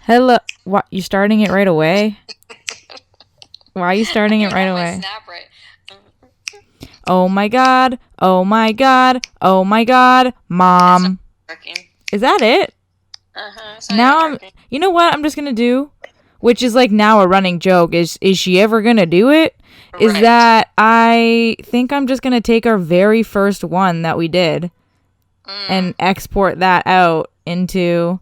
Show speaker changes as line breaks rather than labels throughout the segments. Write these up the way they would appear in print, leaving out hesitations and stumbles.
Hello. What? You starting it right away? Why are you starting it right away?
Snap right.
Oh my god. Oh my god. Oh my god. Mom.
Working.
Is that it? Now you know what I'm just gonna do? Which is like now a running joke. Is she ever gonna do it? Is
Right.
that I think I'm just gonna take our very first one that we did and export that out into.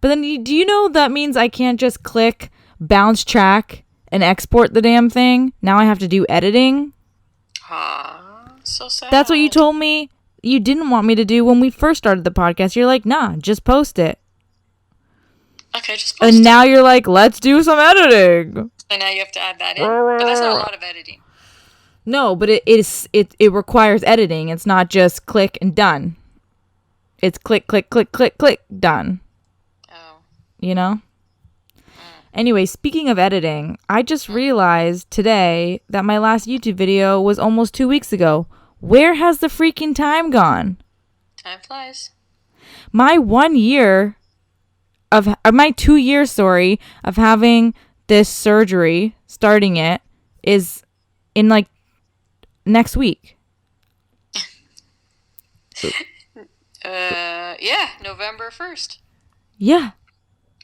But then do you know that means I can't just click bounce track and export the damn thing? Now I have to do editing.
So sad.
That's what you told me you didn't want me to do when we first started the podcast. You're like, nah, just post it.
Okay, just post
And
it.
now you're like, let's do some editing.
So now you have to add that in. But that's not a lot of editing.
No, but it requires editing. It's not just click and done. It's click, click, click, click, click, done.
Oh.
You know? Anyway, speaking of editing, I just realized today that my last YouTube video was almost 2 weeks ago. Where has the freaking time gone?
Time flies.
My 1 year of my 2 year story of having this surgery, starting it, is in like next week.
Yeah, November 1st.
Yeah.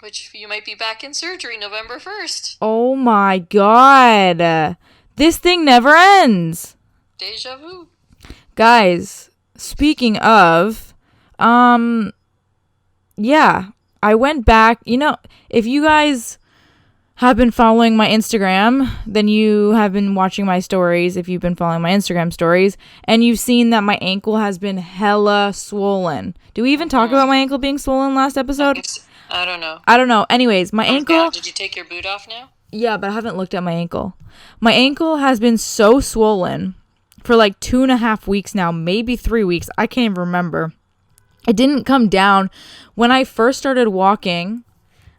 Which you might be back in surgery November 1st.
Oh my god. This thing never ends.
Deja vu.
Guys, speaking of, yeah, I went back. You know, if you guys have been following my Instagram, then you have been watching my stories. If you've been following my Instagram stories, and you've seen that my ankle has been hella swollen. Do we even talk about my ankle being swollen last episode?
I don't know.
I don't know. Anyways, my ankle.
Now, did you take your boot off now?
Yeah, but I haven't looked at my ankle. My ankle has been so swollen for like 2.5 weeks now, maybe 3 weeks. I can't even remember. It didn't come down when I first started walking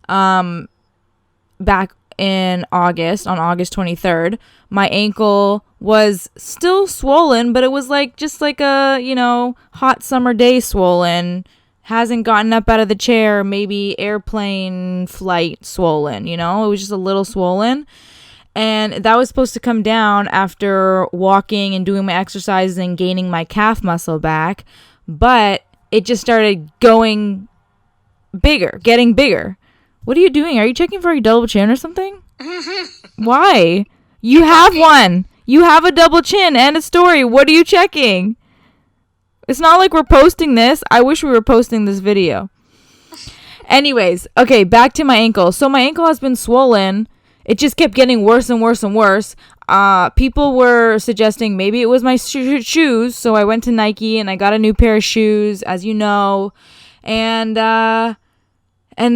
back in August, on August 23rd. My ankle was still swollen, but it was like just like a, hot summer day swollen. Hasn't gotten up out of the chair, maybe airplane flight swollen, it was just a little swollen. And that was supposed to come down after walking and doing my exercises and gaining my calf muscle back. But it just started getting bigger. What are you doing? Are you checking for a double chin or something? Why? You have one. You have a double chin and a story. What are you checking? It's not like we're posting this. I wish we were posting this video. Anyways, okay, back to my ankle. So my ankle has been swollen. It just kept getting worse and worse and worse. People were suggesting maybe it was my shoes. So I went to Nike and I got a new pair of shoes, as you know. And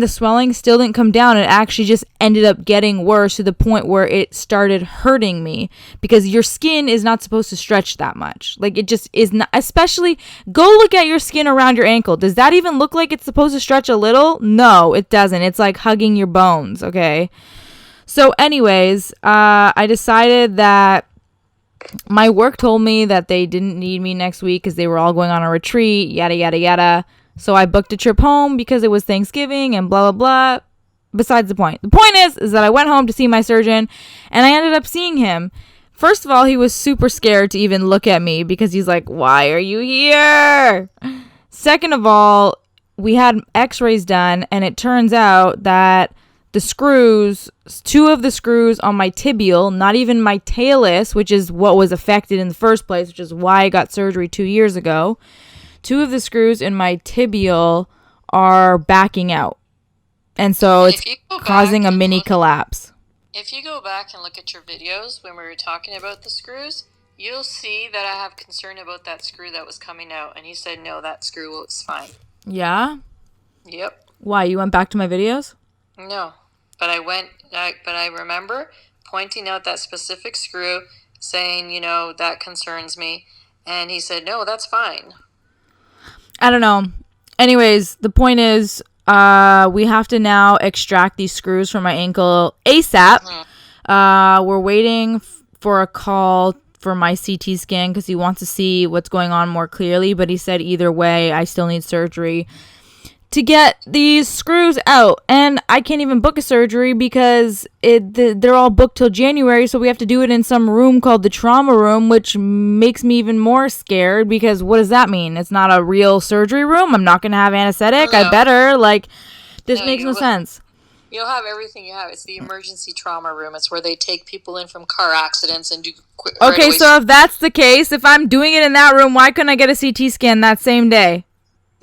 the swelling still didn't come down. It actually just ended up getting worse to the point where it started hurting me, because your skin is not supposed to stretch that much. Like, it just is not. Especially, go look at your skin around your ankle. Does that even look like it's supposed to stretch a little? No, it doesn't. It's like hugging your bones, okay? So anyways, I decided that my work told me that they didn't need me next week because they were all going on a retreat, yada, yada, yada. So I booked a trip home because it was Thanksgiving and blah, blah, blah. Besides the point. The point is that I went home to see my surgeon and I ended up seeing him. First of all, he was super scared to even look at me because he's like, why are you here? Second of all, we had x-rays done and it turns out that the screws, 2 of the screws on my tibial, not even my talus, which is what was affected in the first place, which is why I got surgery 2 years ago. 2 of the screws in my tibial are backing out. And so it's causing a mini collapse.
If you go back and look at your videos when we were talking about the screws, you'll see that I have concern about that screw that was coming out. And he said, no, that screw was fine.
Yeah?
Yep.
Why? You went back to my videos?
No. But I remember pointing out that specific screw, saying, that concerns me. And he said, no, that's fine.
I don't know. Anyways, the point is, we have to now extract these screws from my ankle ASAP. We're waiting for a call for my CT scan because he wants to see what's going on more clearly. But he said either way, I still need surgery to get these screws out, and I can't even book a surgery because they're all booked till January, so we have to do it in some room called the trauma room, which makes me even more scared because what does that mean? It's not a real surgery room? I'm not going to have anesthetic? No. I better. Like, this makes no sense.
You'll have everything you have. It's the emergency trauma room. It's where they take people in from car accidents and do quick.
Okay, so if that's the case, if I'm doing it in that room, why couldn't I get a CT scan that same day?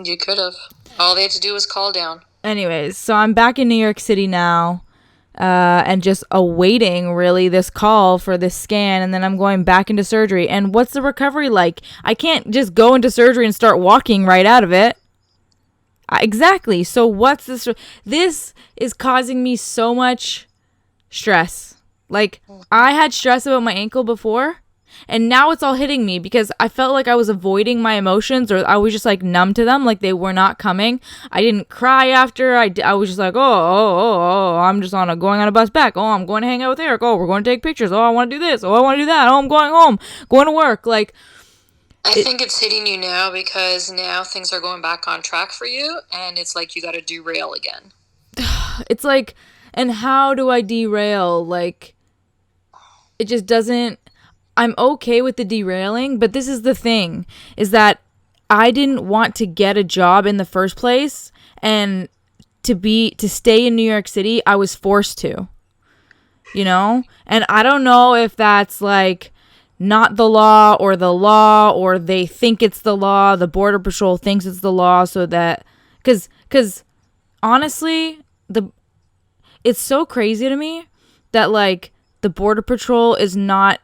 You could have. All they had to do was call down.
Anyways, so I'm back in New York City now, and just awaiting, really, this call for this scan, and then I'm going back into surgery. And what's the recovery like? I can't just go into surgery and start walking right out of it. Exactly. So what's this? This is causing me so much stress. Like, I had stress about my ankle before, and now it's all hitting me because I felt like I was avoiding my emotions, or I was just like numb to them, like they were not coming. I didn't cry after. I was just like, I'm just going on a bus back. Oh, I'm going to hang out with Eric. Oh, we're going to take pictures. Oh, I want to do this. Oh, I want to do that. Oh, I'm going home, going to work. Like,
I think it's hitting you now because now things are going back on track for you, and it's like you got to derail again.
It's like, and how do I derail? Like, it just doesn't. I'm okay with the derailing, but this is the thing, is that I didn't want to get a job in the first place, and to stay in New York City, I was forced to, you know? And I don't know if that's like not the law, or they think it's the law. The Border Patrol thinks it's the law, so that, because honestly, it's so crazy to me that like the Border Patrol is not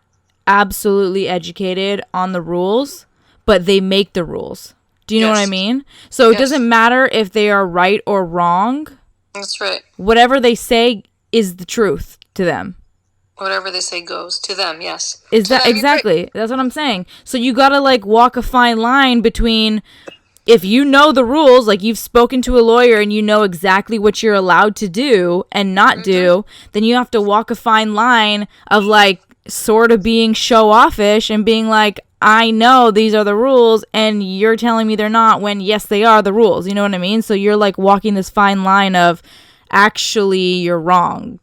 absolutely educated on the rules, but they make the rules. Do you know what I mean? So it doesn't matter if they are right or wrong.
That's right.
Whatever they say is the truth to them.
Whatever they say goes to them, yes.
Is that exactly? That's what I'm saying. So you gotta like walk a fine line between, if you know the rules, like you've spoken to a lawyer and you know exactly what you're allowed to do and not do, then you have to walk a fine line of like sort of being show-offish and being like, I know these are the rules and you're telling me they're not, when yes, they are the rules. You know what I mean? So you're like walking this fine line of actually you're wrong.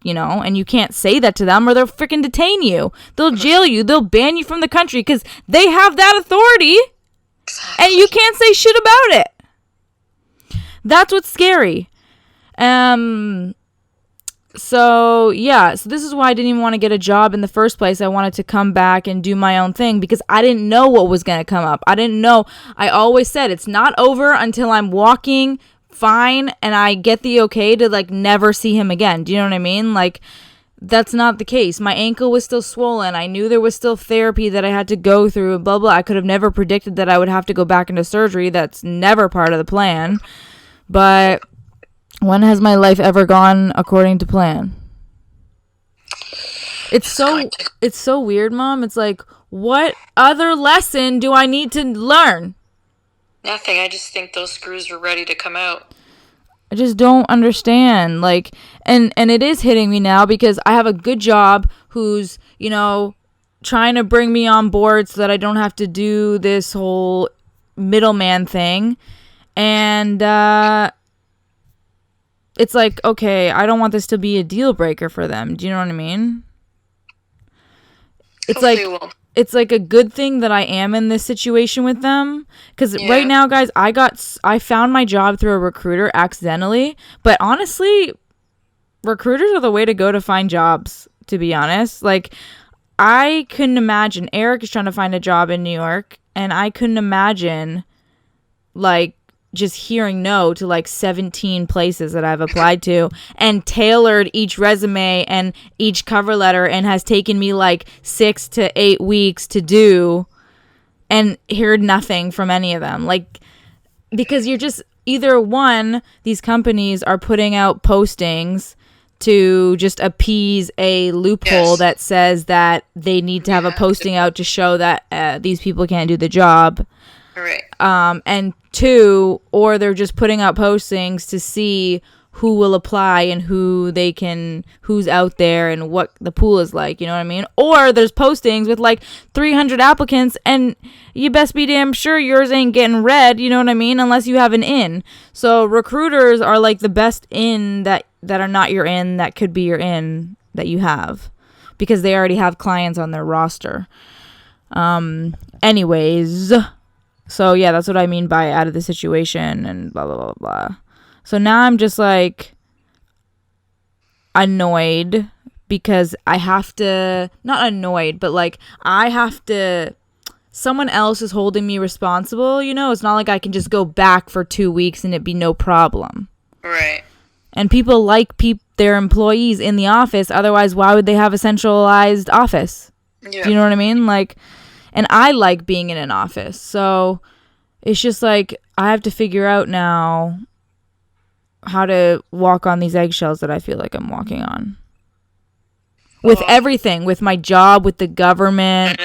You know, and you can't say that to them or they'll freaking detain you. They'll jail you. They'll ban you from the country because they have that authority and you can't say shit about it. That's what's scary. So this is why I didn't even want to get a job in the first place. I wanted to come back and do my own thing because I didn't know what was going to come up. I didn't know. I always said it's not over until I'm walking fine and I get the okay to like never see him again. Do you know what I mean? Like, that's not the case. My ankle was still swollen. I knew there was still therapy that I had to go through and blah blah. I could have never predicted that I would have to go back into surgery. That's never part of the plan. But when has my life ever gone according to plan? It's so weird, Mom. It's like, what other lesson do I need to learn?
Nothing. I just think those screws were ready to come out.
I just don't understand. Like, and it is hitting me now because I have a good job who's, you know, trying to bring me on board so that I don't have to do this whole middleman thing. And it's like, okay, I don't want this to be a deal breaker for them. Do you know what I mean? It's like, it's like a good thing that I am in this situation with them. Because right now, guys, I found my job through a recruiter accidentally. But honestly, recruiters are the way to go to find jobs, to be honest. Like, I couldn't imagine. Eric is trying to find a job in New York. And I couldn't imagine, like, just hearing no to like 17 places that I've applied to and tailored each resume and each cover letter and has taken me like 6 to 8 weeks to do and heard nothing from any of them. Like, because you're just either one, these companies are putting out postings to just appease a loophole that says that they need to have a posting out to show that these people can't do the job.
Right.
And two, or they're just putting out postings to see who will apply and who's out there and what the pool is like, you know what I mean? Or there's postings with like 300 applicants and you best be damn sure yours ain't getting read, you know what I mean? Unless you have an in. So recruiters are like the best in that are not your in, that could be your in that you have, because they already have clients on their roster. Anyways, so yeah, that's what I mean by out of the situation and blah, blah, blah, blah. So now I'm just like annoyed because I have to, not annoyed, but like I have to, someone else is holding me responsible, you know? It's not like I can just go back for 2 weeks and it be no problem.
Right.
And people like their employees in the office. Otherwise, why would they have a centralized office? Yeah. Do you know what I mean? Like, and I like being in an office. So it's just like I have to figure out now how to walk on these eggshells that I feel like I'm walking on. With everything, with my job, with the government,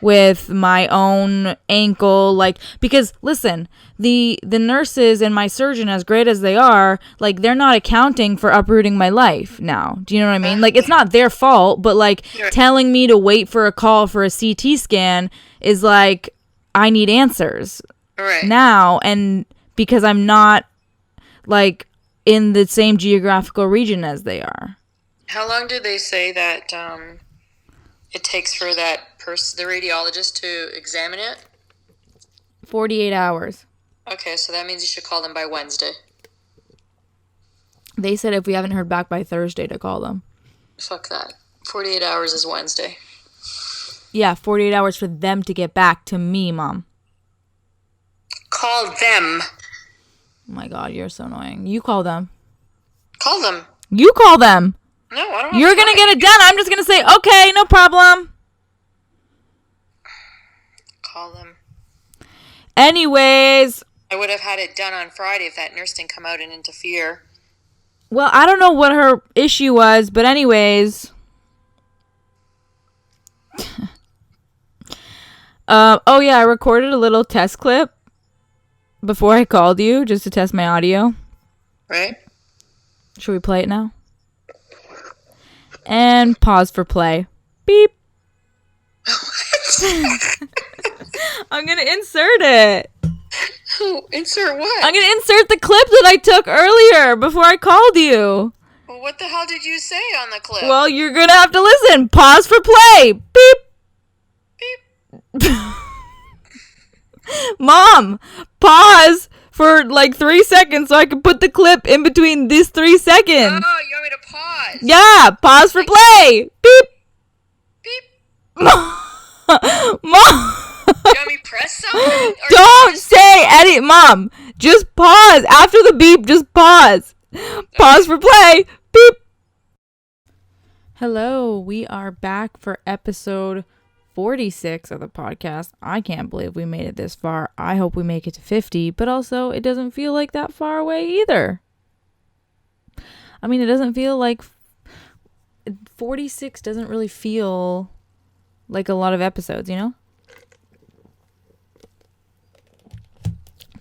with my own ankle, like, because listen, the nurses and my surgeon, as great as they are, like, they're not accounting for uprooting my life now. Do you know what I mean? Like, it's not their fault, but like telling me to wait for a call for a CT scan is like, I need answers now, and because I'm not like in the same geographical region as they are.
How long do they say that it takes for that the radiologist to examine it?
48 hours.
Okay, so that means you should call them by Wednesday.
They said if we haven't heard back by Thursday to call them.
Fuck that. 48 hours is Wednesday.
Yeah, 48 hours for them to get back to me, Mom.
Call them.
Oh my God, you're so annoying. You call them.
Call them.
You call them.
No, I don't.
You're going to get it done. I'm just going to say, okay, no problem.
Call them.
Anyways.
I would have had it done on Friday if that nurse didn't come out and interfere.
Well, I don't know what her issue was, but anyways. Oh yeah, I recorded a little test clip before I called you just to test my audio. Right. Should we play it now? And pause for play. Beep. I'm going to insert it.
Insert what?
I'm going to insert the clip that I took earlier before I called you.
Well, what the hell did you say on the clip?
Well, you're going to have to listen. Pause for play. Beep. Beep. Mom, pause for like 3 seconds so I can put the clip in between these 3 seconds.
Oh, you want me to pause?
Yeah, pause for play. Beep. Beep. Mom.
You want me to press something?
Don't say any. Mom, just pause. After the beep, just pause. Pause for play. Beep. Hello, we are back for episode 46 of the podcast. I can't believe we made it this far. I hope we make it to 50, but also it doesn't feel like that far away either. I mean, it doesn't feel like 46 doesn't really feel like a lot of episodes, you know?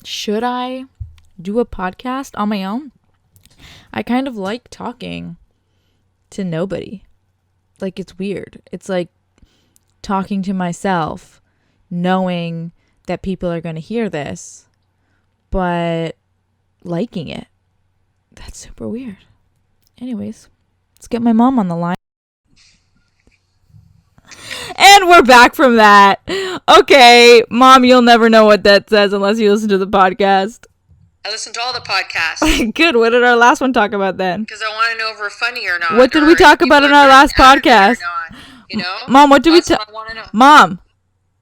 Should I do a podcast on my own? I kind of like talking to nobody. Like, it's weird. It's like talking to myself, knowing that people are going to hear this, but liking it. That's super weird. Anyways, let's get my mom on the line. And we're back from that. Okay, Mom, you'll never know what that says unless you listen to the podcast.
I listened to all the podcasts.
Good. What did our last one talk about then?
Because I want to know if we're funny or not.
What did we talk about in our last podcast?
You know?
Mom, what did we talk? Mom,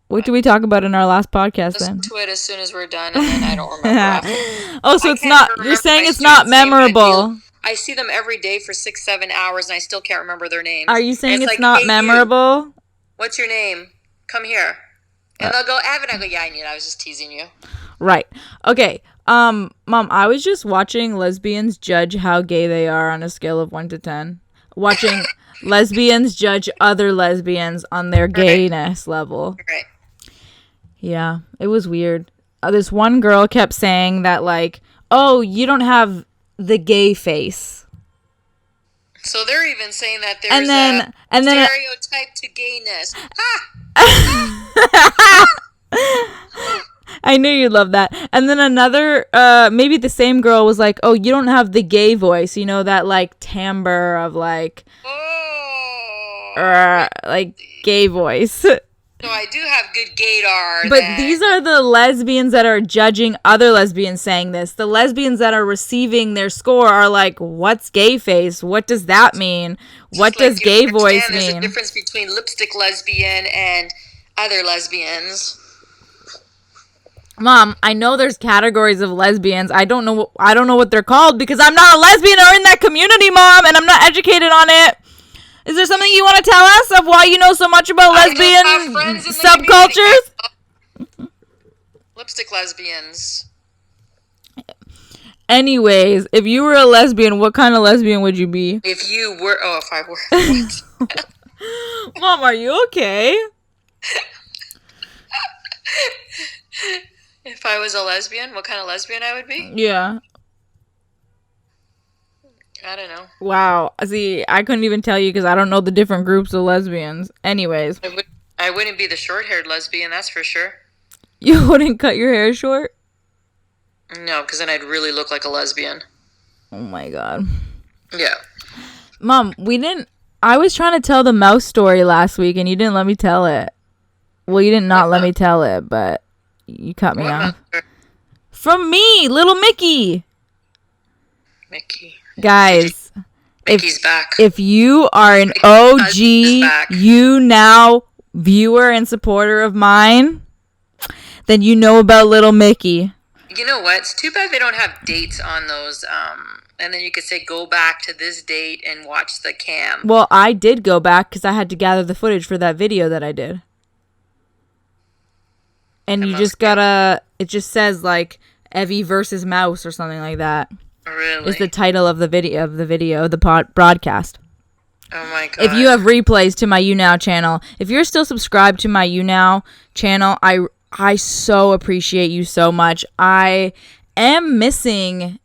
what did we talk about in our last podcast then?
Listen to it as soon as we're done, and then I don't remember.
Oh, so it's not. You're saying it's not memorable.
I see them every day for 6-7 hours, and I still can't remember their names.
Are you saying it's like, not memorable?
What's your name? Come here. And they'll go, Evan. I go, yeah, I knew it. I was just teasing you.
Right. Okay. Mom, I was just watching lesbians judge how gay they are on a scale of 1 to 10. Watching lesbians judge other lesbians on their gayness level.
Right.
Yeah, it was weird. This one girl kept saying that, like, oh, you don't have the gay face.
So they're even saying that there's
And then
stereotype to gayness.
I knew you'd love that. And then another, maybe the same girl was like, oh, you don't have the gay voice. You know, that like timbre of like, like gay voice.
So I do have good gaydar.
But these are the lesbians that are judging other lesbians saying this. The lesbians that are receiving their score are like, what's gay face? What does that mean? What does gay voice mean?
There's a difference between lipstick lesbian and other lesbians.
Mom, I know there's categories of lesbians. I don't know what they're called because I'm not a lesbian or in that community, Mom, and I'm not educated on it. Is there something you want to tell us of why you know so much about lesbian subcultures?
Lipstick lesbians.
Anyways, if you were a lesbian, what kind of lesbian would you be?
If I were.
Mom, are you okay?
If I was a lesbian, what kind of lesbian I would be?
Yeah.
I don't know.
Wow. See, I couldn't even tell you because I don't know the different groups of lesbians. Anyways.
I wouldn't be the short-haired lesbian, that's for sure.
You wouldn't cut your hair short?
No, because then I'd really look like a lesbian.
Oh my God.
Yeah.
Mom, I was trying to tell the mouse story last week and you didn't let me tell it. Well, you did not let me tell it, but you cut me off. From me, little Mickey.
Mickey.
Guys,
Mickey's back.
If you are an OG You Now viewer and supporter of mine, then you know about little Mickey.
You know what? It's too bad they don't have dates on those. And then you could say, go back to this date and watch the cam.
Well, I did go back because I had to gather the footage for that video that I did. And you just gotta, it just says like Evie versus Mouse or something like that.
Really?
Is the title of the video, the broadcast.
Oh my God.
If you have replays to my You Now channel, if you're still subscribed to my You Now channel, I so appreciate you so much. I am missing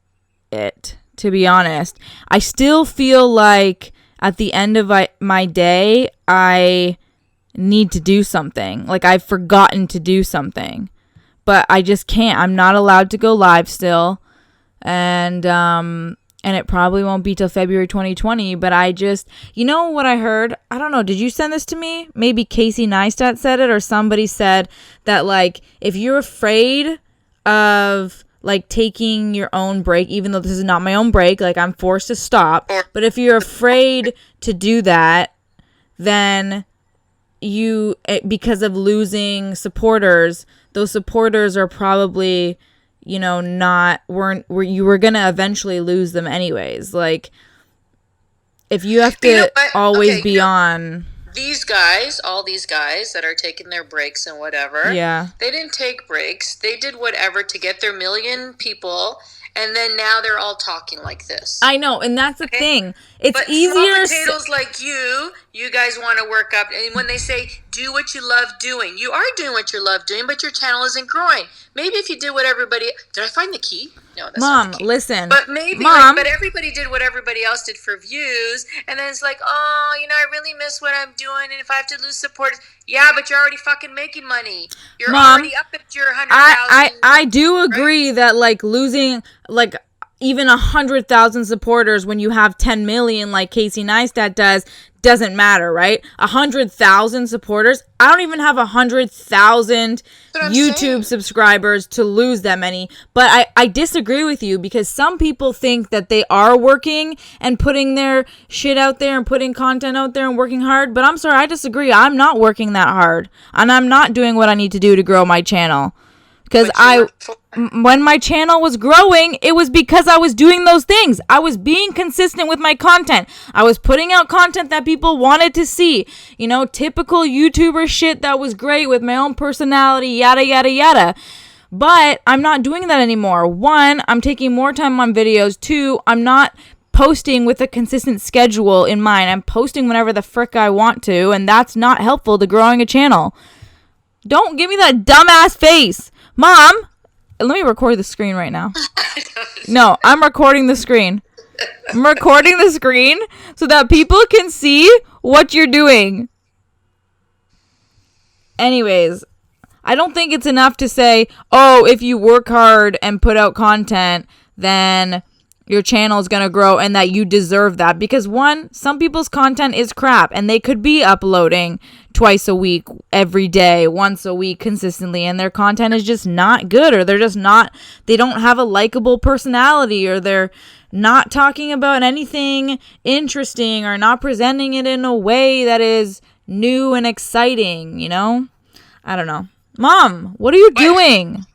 it, to be honest. I still feel like at the end of my day, I need to do something. Like I've forgotten to do something. But I just can't. I'm not allowed to go live still. And it probably won't be till February 2020, but I just, you know what I heard? I don't know. Did you send this to me? Maybe Casey Neistat said it, or somebody said that, like, if you're afraid of, like, taking your own break, even though this is not my own break, like, I'm forced to stop, but if you're afraid to do that, then because of losing supporters, those supporters are probably, you know, you were gonna eventually lose them anyways. Like, if you have to always be on.
All these guys that are taking their breaks and whatever.
Yeah.
They didn't take breaks. They did whatever to get their million people. And then now they're all talking like this.
I know, and that's the thing. It's
but
easier.
But potatoes like you guys want to work up. And when they say, do what you love doing, you are doing what you love doing, but your channel isn't growing. Maybe if you did what everybody... Did I find the key? No, that's not the key.
Mom, listen.
But maybe, but everybody did what everybody else did for views. And then it's like, oh, you know, I really miss what I'm doing. And if I have to lose support... Yeah, but you're already fucking making money. You're already up at your 100,000.
I do agree that, like, losing, like, even 100,000 supporters when you have 10 million, like Casey Neistat does, doesn't matter, right? 100,000 supporters. I don't even have 100,000 YouTube subscribers to lose that many. But I disagree with you because some people think that they are working and putting their shit out there and putting content out there and working hard. But I'm sorry, I disagree. I'm not working that hard. And I'm not doing what I need to do to grow my channel. Because when my channel was growing, it was because I was doing those things. I was being consistent with my content. I was putting out content that people wanted to see. You know, typical YouTuber shit that was great with my own personality, yada, yada, yada. But I'm not doing that anymore. One, I'm taking more time on videos. Two, I'm not posting with a consistent schedule in mind. I'm posting whenever the frick I want to, and that's not helpful to growing a channel. Don't give me that dumbass face. Mom, Let me record the screen right now. No, I'm recording the screen. I'm recording the screen so that people can see what you're doing. Anyways, I don't think it's enough to say, oh, if you work hard and put out content, then your channel is going to grow and that you deserve that. Because one, some people's content is crap and they could be uploading twice a week, every day, once a week consistently, and their content is just not good, or they're just not, they don't have a likable personality, or they're not talking about anything interesting, or not presenting it in a way that is new and exciting, you know? I don't know. Mom, what are you doing?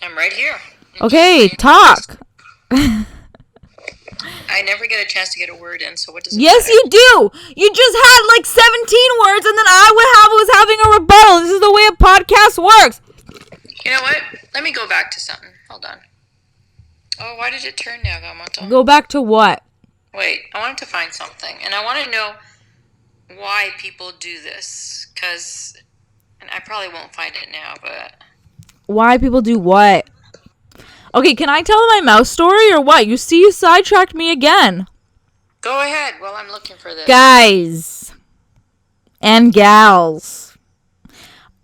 I'm right here.
Okay, talk.
I never get a chance to get a word in, so what does it
Yes,
matter?
you do. You just had like 17 words, and then I was having a rebuttal. This is the way a podcast works.
You know what? Let me go back to something. Hold on. Oh, why did it turn now, Gamoto?
Go back to what?
Wait, I wanted to find something, and I want to know why people do this, because, and I probably won't find it now, but...
Why people do what? Okay, can I tell my mouse story or what? You see, you sidetracked me again.
Go ahead while I'm looking for this.
Guys and gals,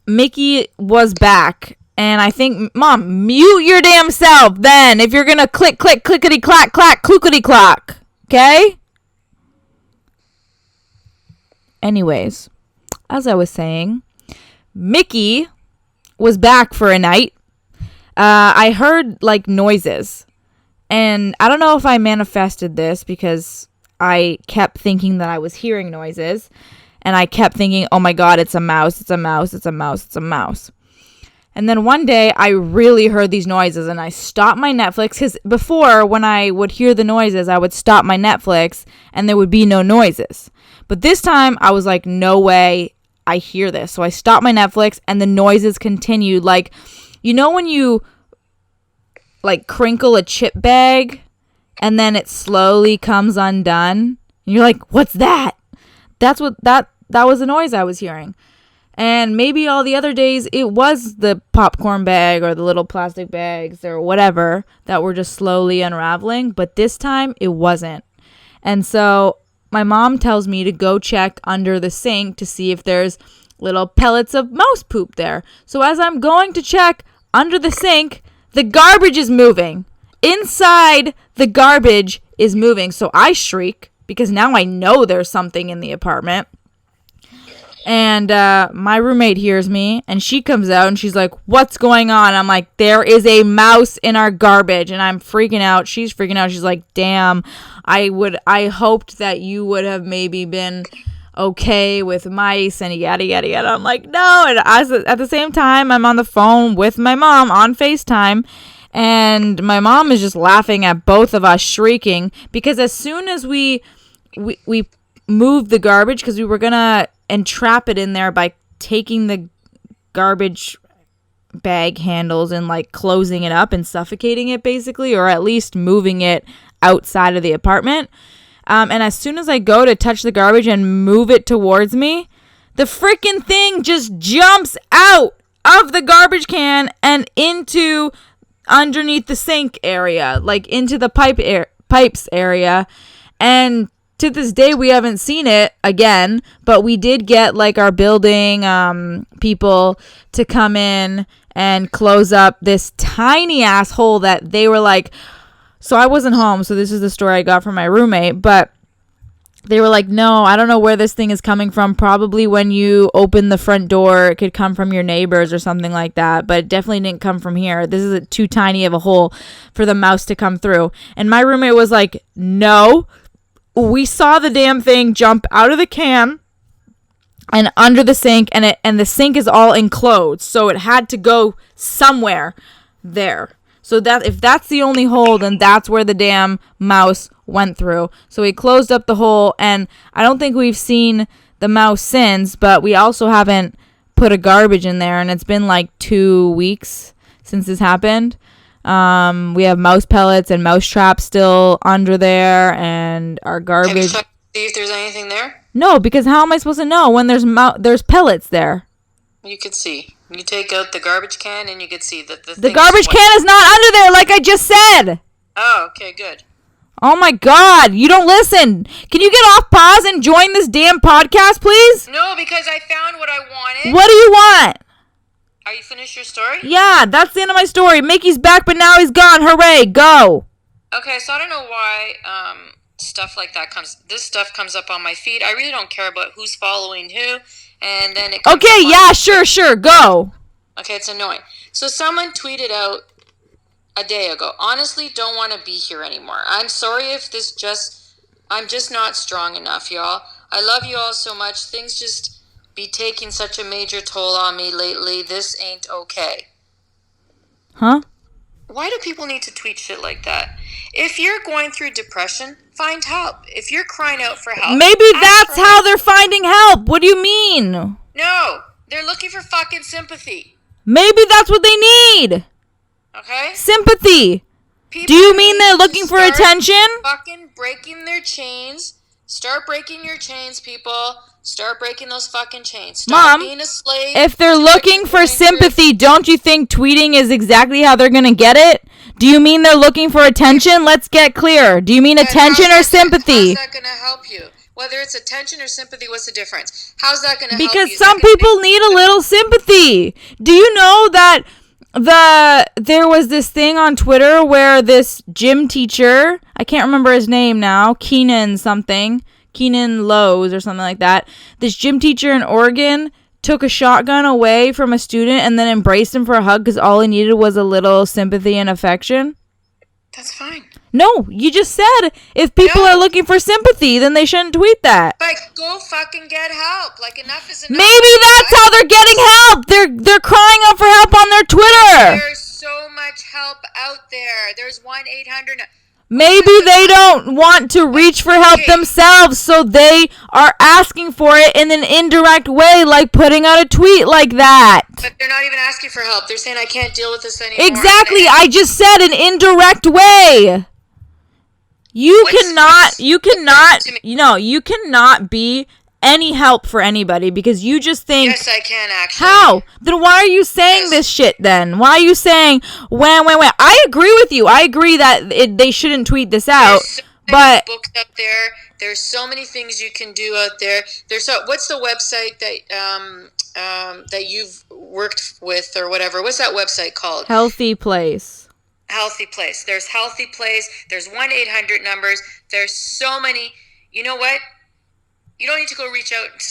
Mickey was back, and I think, Mom, mute your damn self then if you're gonna click, clickety, clack, klookety, clock. Okay? Anyways, as I was saying, Mickey was back for a night. I heard like noises, and I don't know if I manifested this because I kept thinking that I was hearing noises, and I kept thinking, oh my God, it's a mouse, it's a mouse, it's a mouse, it's a mouse. And then one day I really heard these noises, and I stopped my Netflix, because before, when I would hear the noises, I would stop my Netflix and there would be no noises. But this time I was like, no way I hear this. So I stopped my Netflix and the noises continued. Like, you know when you like crinkle a chip bag and then it slowly comes undone? And you're like, what's that? That's what that was the noise I was hearing. And maybe all the other days it was the popcorn bag or the little plastic bags or whatever that were just slowly unraveling. But this time it wasn't. And so my mom tells me to go check under the sink to see if there's little pellets of mouse poop there. So as I'm going to check under the sink, the garbage is moving. Inside, the garbage is moving. So I shriek because now I know there's something in the apartment. And my roommate hears me, and she comes out, and she's like, what's going on? I'm like, there is a mouse in our garbage, and I'm freaking out. She's freaking out. She's like, damn, I hoped that you would have maybe been okay with mice and yada, yada, yada. I'm like, no. And at the same time, I'm on the phone with my mom on FaceTime, and my mom is just laughing at both of us shrieking, because as soon as we moved the garbage, because we were going to entrap it in there by taking the garbage bag handles and like closing it up and suffocating it basically, or at least moving it outside of the apartment. And as soon as I go to touch the garbage and move it towards me, the freaking thing just jumps out of the garbage can and into underneath the sink area, like into the pipes area. And to this day, we haven't seen it again, but we did get like our building people to come in and close up this tiny ass hole that they were like, so I wasn't home, so this is the story I got from my roommate, but they were like, no, I don't know where this thing is coming from. Probably when you open the front door, it could come from your neighbors or something like that, but it definitely didn't come from here. This is too tiny of a hole for the mouse to come through. And my roommate was like, no. We saw the damn thing jump out of the can and under the sink, and the sink is all enclosed, so it had to go somewhere there. So that if that's the only hole, then that's where the damn mouse went through. So we closed up the hole, and I don't think we've seen the mouse since, but we also haven't put a garbage in there, and it's been like 2 weeks since this happened. We have mouse pellets and mouse traps still under there, and our garbage.
Have you checked to see if there's anything there?
No, because how am I supposed to know when there's pellets there?
You could see. You take out the garbage can and you can see that
the garbage can is not under there, like I just said.
Oh, okay, good.
Oh my God, you don't listen. Can you get off pause and join this damn podcast, please?
No, because I found what I wanted.
What do you want?
Are you finished your story?
Yeah, that's the end of my story. Mickey's back, but now he's gone. Hooray, go.
Okay, so I don't know why stuff like that this stuff comes up on my feed. I really don't care about who's following who, and then it comes
Okay, yeah, sure, go.
Okay, it's annoying. So someone tweeted out a day ago, honestly, don't want to be here anymore. I'm sorry if I'm just not strong enough, y'all. I love you all so much. Things just be taking such a major toll on me lately. This ain't okay.
Huh?
Why do people need to tweet shit like that? If you're going through depression, find help. If you're crying out for help,
maybe that's how they're finding help. What do you mean?
No, they're looking for fucking sympathy.
Maybe that's what they need.
Okay?
Sympathy.
People
do you mean they're looking for attention?
Fucking breaking their chains. Start breaking your chains, people. Start breaking those fucking chains. Stop being a slave.
If they're looking for sympathy, don't you think tweeting is exactly how they're going to get it? Do you mean they're looking for attention? Let's get clear. Do you mean attention or sympathy?
How's that going to help you? Whether it's attention or sympathy, what's the difference? How's that going to help you?
Because some people need a little sympathy. Do you know that there was this thing on Twitter where this gym teacher, I can't remember his name now, Keenan Lowe's or something like that. This gym teacher in Oregon took a shotgun away from a student and then embraced him for a hug because all he needed was a little sympathy and affection.
That's fine.
No, you just said if people are looking for sympathy, then they shouldn't tweet that.
Like, go fucking get help. Like, enough is enough.
Maybe that's how they're getting help. They're crying out for help on their Twitter.
There's so much help out there. There's 1-800.
Maybe they don't want to reach for help themselves, so they are asking for it in an indirect way, like putting out a tweet like that.
But they're not even asking for help. They're saying, I can't deal with this anymore.
Exactly. I just said an indirect way. You cannot be any help for anybody because you just think,
yes, I can actually.
How? Then why are you saying this shit then? Why are you saying, when? I agree with you. I agree that they shouldn't tweet this out.
There's so many books up there. There's so many things you can do out there. What's the website that you've worked with or whatever? What's that website called?
Healthy Place.
Healthy Place. There's Healthy Place. There's 1-800 numbers. There's so many. You know what? You don't need to go reach out.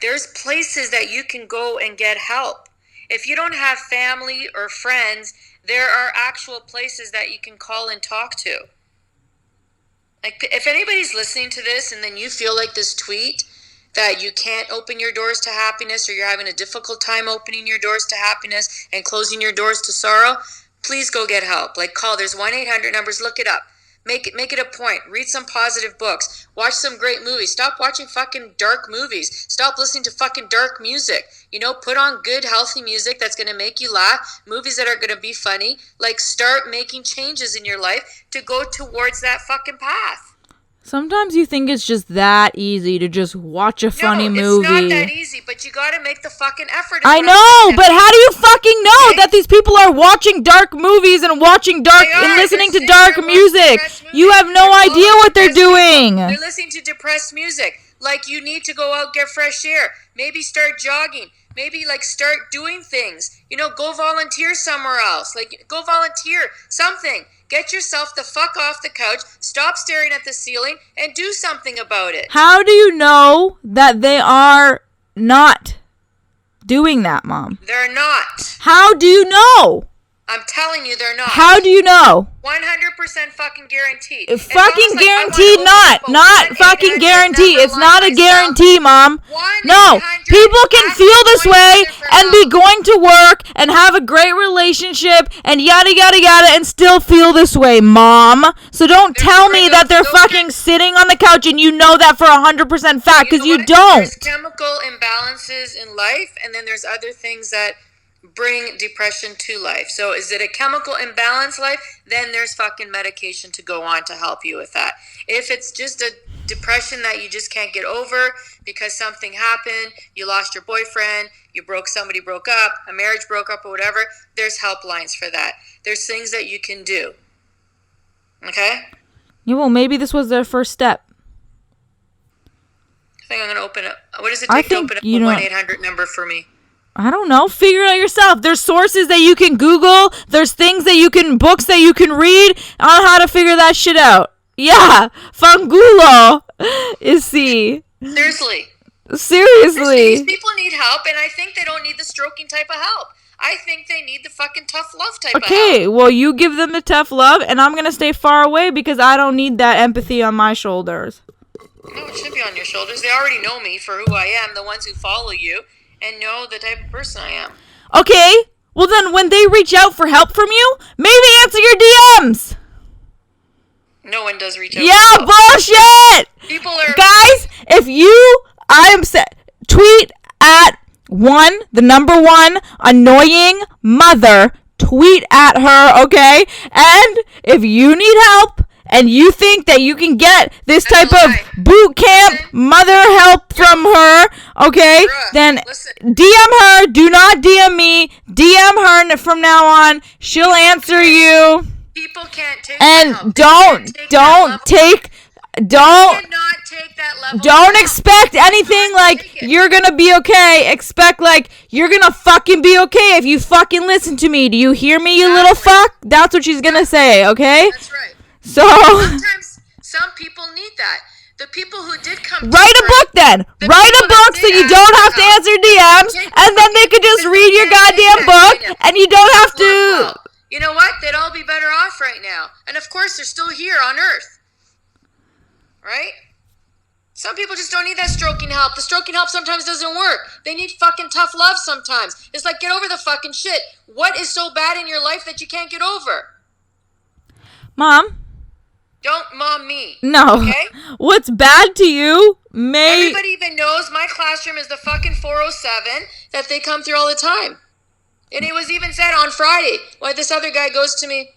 There's places that you can go and get help. If you don't have family or friends, there are actual places that you can call and talk to. Like, if anybody's listening to this and then you feel like this tweet that you can't open your doors to happiness or you're having a difficult time opening your doors to happiness and closing your doors to sorrow, please go get help. Like, call. There's 1-800 numbers. Look it up. Make it a point. Read some positive books. Watch some great movies. Stop watching fucking dark movies. Stop listening to fucking dark music. Put on good, healthy music that's going to make you laugh. Movies that are going to be funny. Like, start making changes in your life to go towards that fucking path.
Sometimes you think it's just that easy to just watch a funny movie.
No, it's not that easy, but you gotta make the fucking effort.
I know, but how do you fucking know that these people are watching dark movies and watching and listening to dark music? You have no idea what they're doing.
They're listening to depressed music. Like, you need to go out, get fresh air. Maybe start jogging. Maybe, start doing things. Go volunteer somewhere else. Go volunteer something. Get yourself the fuck off the couch, stop staring at the ceiling, and do something about it.
How do you know that they are not doing that, Mom?
They're not.
How do you know?
I'm telling you, they're not.
How do you know?
100% fucking guaranteed.
Fucking guaranteed, not fucking guaranteed. It's not a guarantee, Mom. No, people can feel this way and be going to work and have a great relationship and yada yada yada and still feel this way, Mom. So don't tell me that they're fucking sitting on the couch and you know that for 100% fact because you don't.
There's chemical imbalances in life, and then there's other things that bring depression to life. So is it a chemical imbalance life? Then there's fucking medication to go on to help you with that. If it's just a depression that you just can't get over because something happened, you lost your boyfriend, somebody broke up, a marriage broke up or whatever, there's helplines for that. There's things that you can do. Okay?
Yeah, well, maybe this was their first step.
I think I'm going to open it. What does it take to open up a 1-800 number for me?
I don't know. Figure it out yourself. There's sources that you can Google. There's things that books that you can read on how to figure that shit out. Yeah. Fangulo is C.
Seriously.
Seriously.
These people need help, and I think they don't need the stroking type of help. I think they need the fucking tough love type of help.
Okay, well, you give them the tough love, and I'm going to stay far away because I don't need that empathy on my shoulders.
No, it should be on your shoulders. They already know me for who I am, the ones who follow you, and know the type of person I am.
Okay, well then when they reach out for help from you, maybe answer your DMs.
No one does reach out.
Yeah, bullshit!
People are...
Guys, if tweet at the number one annoying mother, tweet at her, okay? And if you need help, and you think that you can get this type of boot camp mother help from her, okay, then DM her. Do not DM me. DM her from now on. She'll answer you.
People can't take
and
help.
Don't expect anything like you're gonna be okay. Expect like you're gonna fucking be okay if you fucking listen to me. Do you hear me, you little fuck? That's what she's gonna say, okay?
That's right.
So
sometimes some people need that. The people who did come
write a book then. Write a book so you don't have to answer DMs, and then they could just read your goddamn book, and you don't have to.
You know what? They'd all be better off right now. And of course, they're still here on Earth. Right? Some people just don't need that stroking help. The stroking help sometimes doesn't work. They need fucking tough love sometimes. It's like, get over the fucking shit. What is so bad in your life that you can't get over?
Mom?
Don't mom me.
No.
Okay?
What's bad to you
Everybody even knows my classroom is the fucking 407 that they come through all the time. And it was even said on Friday, why this other guy goes to me,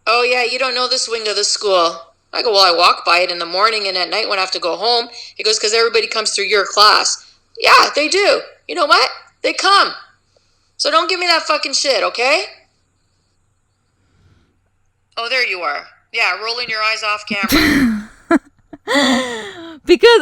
oh yeah, you don't know this wing of the school. I go, well, I walk by it in the morning and at night when I have to go home. He goes, because everybody comes through your class. Yeah, they do. You know what? They come. So don't give me that fucking shit, okay? Oh, there you are. Yeah, rolling your eyes off camera.
Because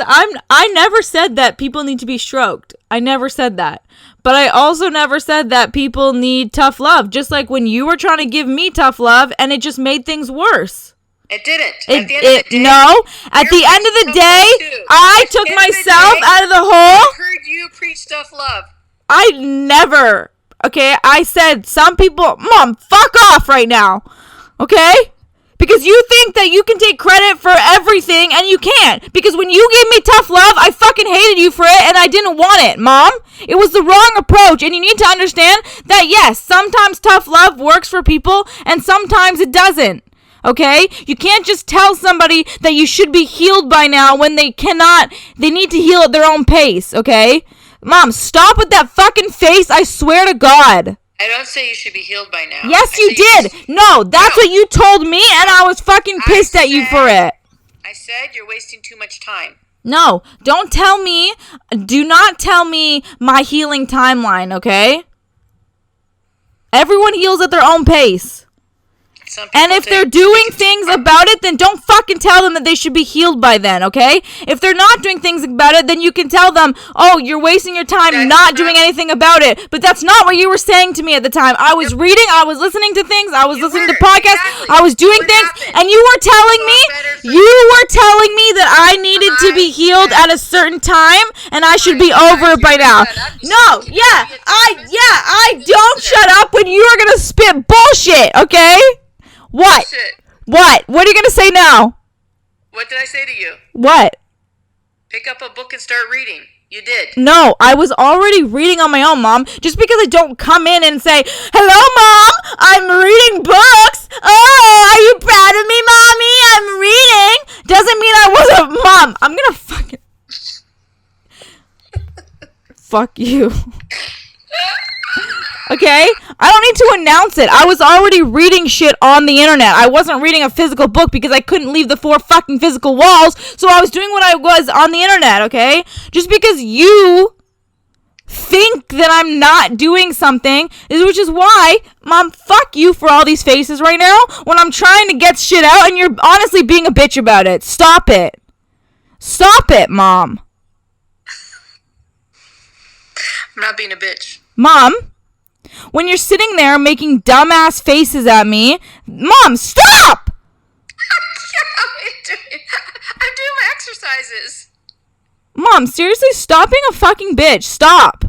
I never said that people need to be stroked. I never said that. But I also never said that people need tough love. Just like when you were trying to give me tough love and it just made things worse.
It didn't.
At the end of the day, I took myself out of the hole.
I heard you preach tough love.
I never. Okay, I said some people, Mom, fuck off right now. Okay? Because you think that you can take credit for everything, and you can't. Because when you gave me tough love, I fucking hated you for it, and I didn't want it, Mom. It was the wrong approach, and you need to understand that, yes, sometimes tough love works for people, and sometimes it doesn't. Okay? You can't just tell somebody that you should be healed by now when they cannot. They need to heal at their own pace, okay? Mom, stop with that fucking face, I swear to God.
I don't say you should be healed by now.
Yes, you did. No, that's what you told me, and I was fucking pissed at you for it.
I said you're wasting too much time.
No, don't tell me. Do not tell me my healing timeline, okay? Everyone heals at their own pace. And if they're doing things about it, then don't fucking tell them that they should be healed by then, okay? If they're not doing things about it, then you can tell them, oh, you're wasting your time not doing anything about it. But that's not what you were saying to me at the time. I was reading, I was listening to things, I was listening to podcasts, I was doing things, and you were telling me that I needed to be healed at a certain time, and I should be over it by now. No, I don't shut up when you're gonna spit bullshit, okay? What?
Shit.
What? What are you going to say now?
What did I say to you?
What?
Pick up a book and start reading. You did.
No, I was already reading on my own, Mom. Just because I don't come in and say, hello, Mom, I'm reading books. Oh, are you proud of me, Mommy? I'm reading. Doesn't mean I wasn't, Mom. I'm going to fucking... Fuck you. Okay? I don't need to announce it. I was already reading shit on the internet. I wasn't reading a physical book because I couldn't leave the 4 fucking physical walls, so I was doing what I was on the internet, okay? Just because you think that I'm not doing something, which is why, Mom, fuck you for all these faces right now when I'm trying to get shit out and you're honestly being a bitch about it. Stop it. Stop it, Mom.
I'm not being a bitch.
Mom, when you're sitting there making dumbass faces at me, Mom, stop!
I'm doing my exercises.
Mom, seriously, stop being a fucking bitch. Stop.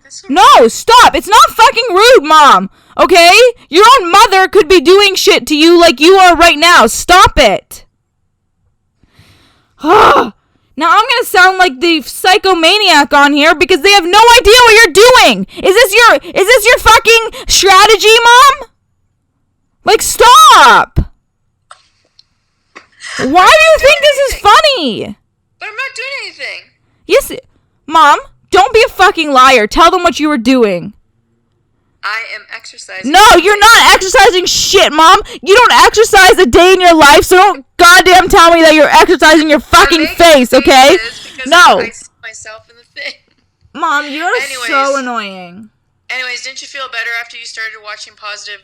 So
no, stop. It's not fucking rude, Mom. Okay? Your own mother could be doing shit to you like you are right now. Stop it. Now I'm gonna sound like the psychomaniac on here because they have no idea what you're doing. Is this your fucking strategy, Mom? Like, stop. Why do you think this is funny?
But I'm not doing anything.
Yes, Mom, don't be a fucking liar. Tell them what you were doing.
I am exercising.
No, you're not exercising shit, Mom. You don't exercise a day in your life, so don't goddamn tell me that you're exercising your fucking face, okay? No.
I see myself in the thing.
Mom, you're so annoying.
Anyways, didn't you feel better after you started watching positive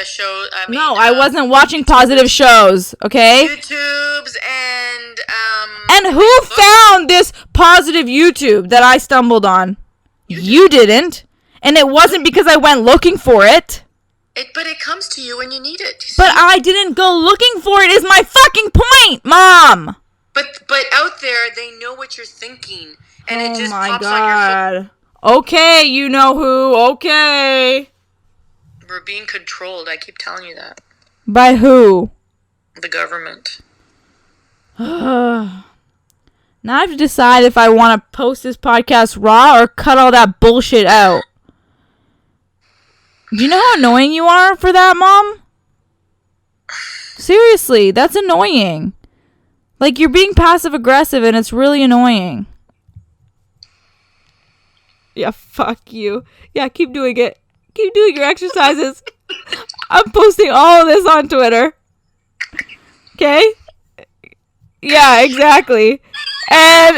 show?
No, I wasn't watching positive shows, okay?
YouTubes and
And who found this positive YouTube that I stumbled on? You didn't. And it wasn't because I went looking for it.
But it comes to you when you need it.
But I didn't go looking for it is my fucking point, Mom.
But out there, they know what you're thinking. And it just pops
God.
on your phone.
Okay, you know who. Okay.
We're being controlled. I keep telling you that.
By who?
The government.
Now I have to decide if I want to post this podcast raw or cut all that bullshit out. Do you know how annoying you are for that, Mom? Seriously, that's annoying. Like, you're being passive-aggressive and it's really annoying. Yeah, fuck you. Yeah, keep doing it. Keep doing your exercises. I'm posting all of this on Twitter. Okay? Yeah, exactly. And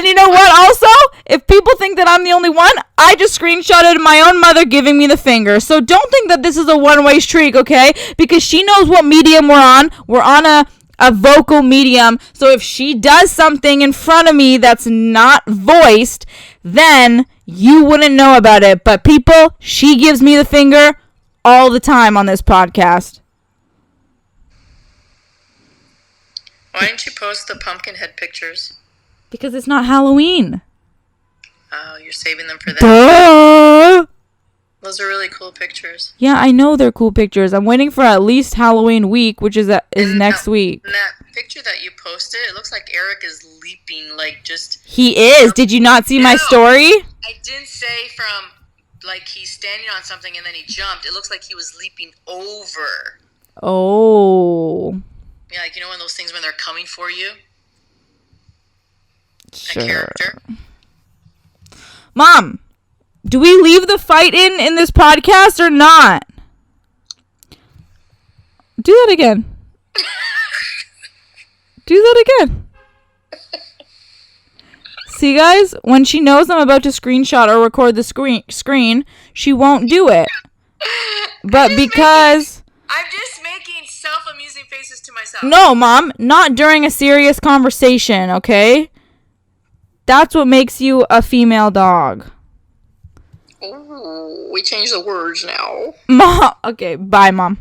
you know what also? If people think that I'm the only one, I just screenshotted my own mother giving me the finger. So don't think that this is a one-way streak, okay? Because she knows what medium we're on. We're on a vocal medium. So if she does something in front of me that's not voiced, then you wouldn't know about it. But people, she gives me the finger all the time on this podcast.
Why didn't you post the pumpkin head pictures?
Because it's not Halloween.
Oh, you're saving them for that.
Duh!
Those are really cool pictures.
Yeah, I know they're cool pictures. I'm waiting for at least Halloween week, which is next week.
And that picture that you posted, it looks like Eric is leaping, like just...
He is. Did you not see my story?
I didn't say from, like, he's standing on something and then he jumped. It looks like he was leaping over.
Oh.
Yeah, like, you know, when those things when they're coming for you?
Sure.
A character.
Mom, do we leave the fight in this podcast or not? Do that again. Do that again. See, guys, when she knows I'm about to screenshot or record the screen, she won't do it. But because...
I'm just making self-amusing faces to myself.
No, Mom, not during a serious conversation, okay? That's what makes you a female dog.
Ooh, we changed the words now.
Mom, okay, bye, Mom.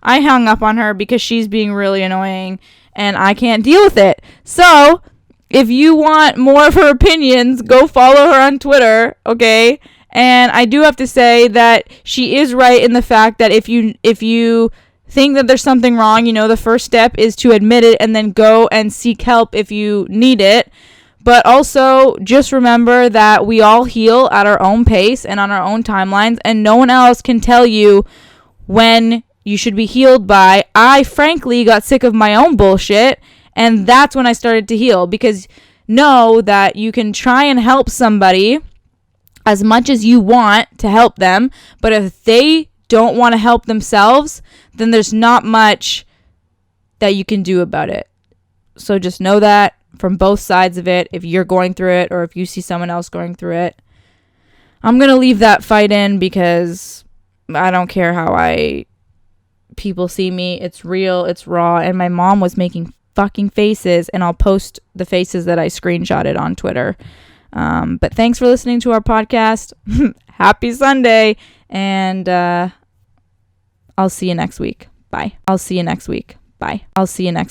I hung up on her because she's being really annoying and I can't deal with it. So, if you want more of her opinions, go follow her on Twitter, okay? And I do have to say that she is right in the fact that if you think that there's something wrong, you know, the first step is to admit it and then go and seek help if you need it. But also, just remember that we all heal at our own pace and on our own timelines, and no one else can tell you when you should be healed by. I, frankly, got sick of my own bullshit, and that's when I started to heal, because know that you can try and help somebody as much as you want to help them, but if they don't want to help themselves, then there's not much that you can do about it. So just know that from both sides of it, if you're going through it or if you see someone else going through it. I'm going to leave that fight in because I don't care how people see me. It's real, it's raw, and my mom was making fucking faces, and I'll post the faces that I screenshotted on Twitter. But thanks for listening to our podcast. Happy Sunday, and I'll see you next week. Bye. I'll see you next week. Bye. I'll see you next